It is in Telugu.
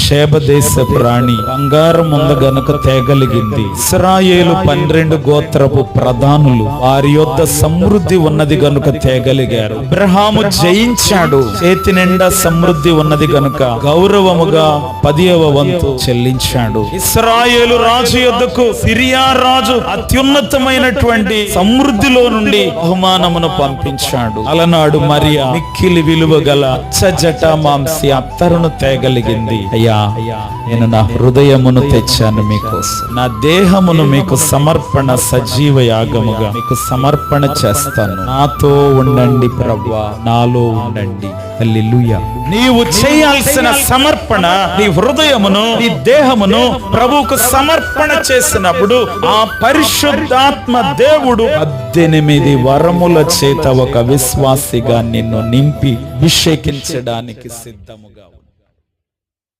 షేబదేశపు రాణి బంగారం ఉంద గనుక తేగలిగింది. ఇశ్రాయేలు 12 గోత్రపు ప్రధానులు వారి యొద్ద సమృద్ధి ఉన్నది గనుక తేగలిగారు. అబ్రహాము జయించాడు, చేతి నిండా సమృద్ధి ఉన్నది గనుక గౌరవముగా 10వ వంతు చెల్లించాడు. ఇశ్రాయేలు రాజు యొద్దకు సిరియా రాజు అత్యున్నతమైనటువంటి సమృద్ధిలో నుండి బహుమానమును పంపించాడు. అలనాడు మరియా మిక్కిలి విలువ గల జటామాంసి అత్తరును తేగలిగింది. అయ్యా, నేను నా హృదయమును తెచ్చాను మీకోసం, నా దేహమును మీకు సమర్పణ సజీవ యాగముగా మీకు సమర్పణ చేస్తాను. నాతో ఉండండి ప్రభువా, నాలో ఉండండి. హల్లెలూయా. నీవు చేయాల్సిన సమర్పణ నీ హృదయమును నీ దేహమును ప్రభువుకు సమర్పణ చేసినప్పుడు ఆ పరిశుద్ధాత్మ దేవుడు 18 వరముల చేత ఒక విశ్వాసిగా నిన్ను నింపి అభిషేకించడానికి సిద్ధముగా